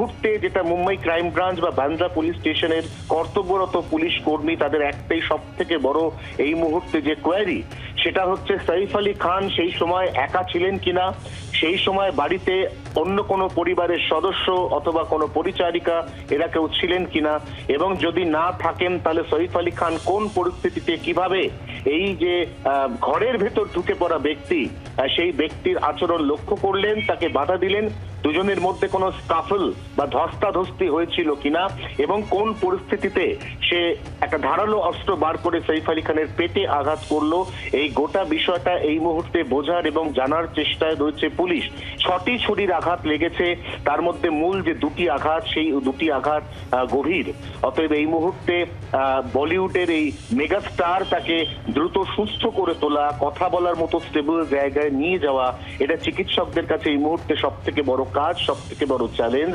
মুহূর্তে যেটা Mumbai crime branch বা বান্দ্রা পুলিশ স্টেশনের কর্তব্যরত পুলিশ কর্মী তাদের একটাই সব থেকে বড় এই মুহূর্তে যে কোয়ারি, সেটা হচ্ছে সাইফ আলী খান সেই সময় একা ছিলেন কিনা, সেই সময় বাড়িতে অন্য কোনো পরিবারের সদস্য অথবা কোনো পরিচারিকা এরা কেউ ছিলেন কিনা, এবং যদি না থাকেন তাহলে সাইফ আলী খান কোন পরিস্থিতিতে কিভাবে এই যে ঘরের ভেতর ঢুকে পড়া ব্যক্তি সেই ব্যক্তির আচরণ লক্ষ্য করলেন, তাকে বাধা দিলেন, দুজনের মধ্যে কোনো স্কাফল বা ধস্তাধস্তি হয়েছিল কিনা, এবং কোন পরিস্থিতিতে সে একটা ধারালো অস্ত্র বার করে সাইফ আলী খানের পেটে আঘাত করলো। এই গোটা বিষয়টা এই মুহূর্তে বোঝার এবং জানার চেষ্টায় রয়েছে পুলিশ। 6টি ছুরির আঘাত লেগেছে, তার মধ্যে মূল যে দুটি আঘাত সেই দুটি আঘাত গভীর। অতএব এই মুহূর্তে বলিউডের এই মেগাস্টার তাকে দ্রুত সুস্থ করে তোলা, কথা বলার মতো স্টেবল জায়গায় নিয়ে যাওয়া, এটা চিকিৎসকদের কাছে এই মুহূর্তে সব থেকে বড় কাজ, সব থেকে বড় চ্যালেঞ্জ।